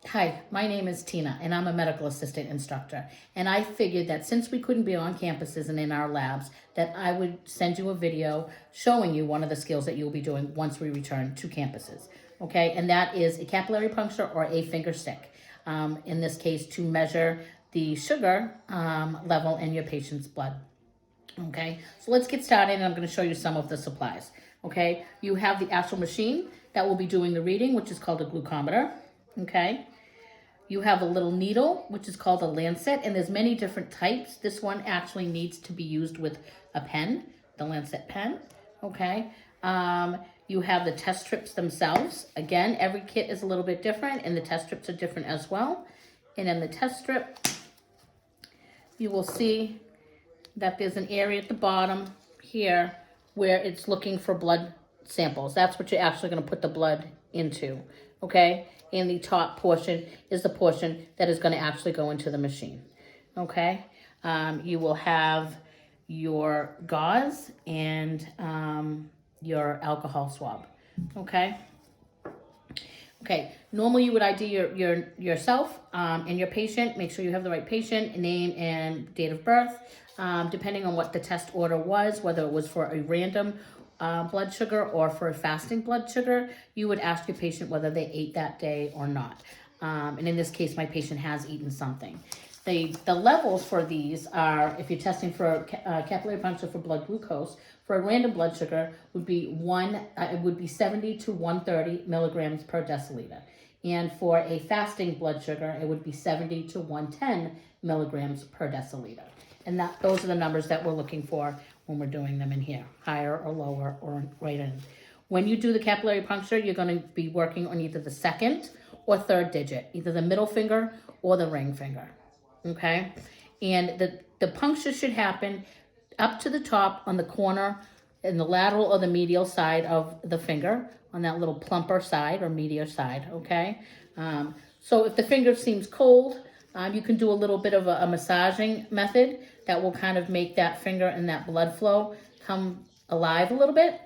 Hi, my name is Tina, and I'm a medical assistant instructor. And I figured that since we couldn't be on campuses and in our labs, that I would send you a video showing you one of the skills that you'll be doing once we return to campuses. Okay, and that is a capillary puncture or a finger stick. In this case, to measure the sugar level in your patient's blood. Okay, so let's get started, and I'm going to show you some of the supplies. Okay, you have the actual machine that will be doing the reading, which is called a glucometer. Okay. You have a little needle, which is called a lancet, and there's many different types. This one actually needs to be used with a pen, the lancet pen, okay? You have the test strips themselves. Again, every kit is a little bit different, and the test strips are different as well. And in the test strip, you will see that there's an area at the bottom here where it's looking for blood samples. That's what you're actually going to put the blood into, okay? And the top portion is the portion that is going to actually go into the machine, okay? You will have your gauze and your alcohol swab, okay? Okay, normally you would ID yourself and your patient. Make sure you have the right patient, name, and date of birth. Depending on what the test order was, whether it was for a random blood sugar or for a fasting blood sugar, you would ask your patient whether they ate that day or not. And in this case, my patient has eaten something. The levels for these are, if you're testing for capillary puncture for blood glucose, for a random blood sugar would be 70 to 130 milligrams per deciliter. And for a fasting blood sugar, it would be 70 to 110 milligrams per deciliter. And those are the numbers that we're looking for when we're doing them in here, higher or lower or right in. When you do the capillary puncture, you're going to be working on either the second or third digit, either the middle finger or the ring finger, okay? And the puncture should happen up to the top on the corner in the lateral or the medial side of the finger, on that little plumper side or medial side, okay? So if the finger seems cold, you can do a little bit of a massaging method that will kind of make that finger and that blood flow come alive a little bit,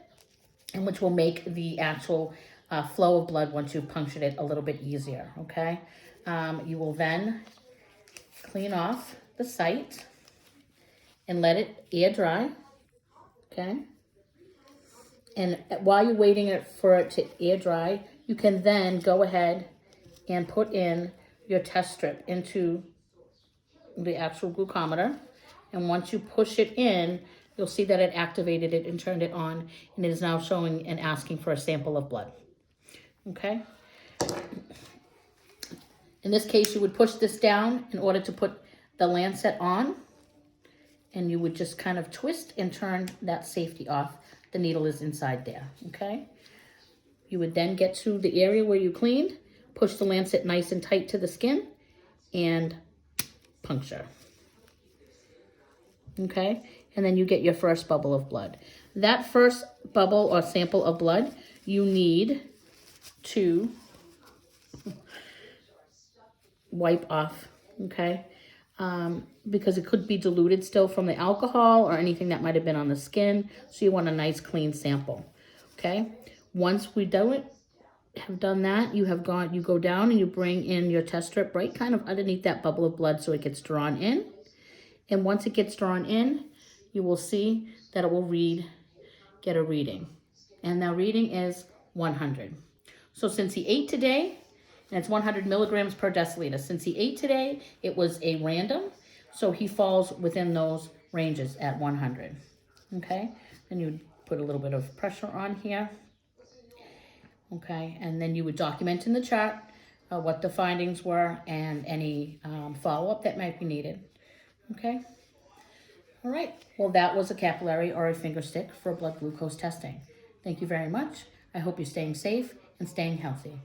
and which will make the actual flow of blood once you've punctured it a little bit easier, okay? You will then clean off the site and let it air dry, okay? And while you're waiting for it to air dry, you can then go ahead and put in your test strip into the actual glucometer. And once you push it in, you'll see that it activated it and turned it on, and it is now showing and asking for a sample of blood, okay? In this case, you would push this down in order to put the lancet on, and you would just kind of twist and turn that safety off. The needle is inside there, okay? You would then get to the area where you cleaned, push the lancet nice and tight to the skin, and puncture. Okay, and then you get your first bubble of blood. That first bubble or sample of blood, you need to wipe off, okay? Because it could be diluted still from the alcohol or anything that might have been on the skin, so you want a nice clean sample, okay? Once we have done that, you go down and you bring in your test strip right kind of underneath that bubble of blood so it gets drawn in. And once it gets drawn in, you will see that it will get a reading. And that reading is 100. So since he ate today, and it's 100 milligrams per deciliter. Since he ate today, it was a random, so he falls within those ranges at 100, okay? Then you would put a little bit of pressure on here, okay? And then you would document in the chart what the findings were and any follow-up that might be needed. Okay. All right. Well, that was a capillary or a finger stick for blood glucose testing. Thank you very much. I hope you're staying safe and staying healthy.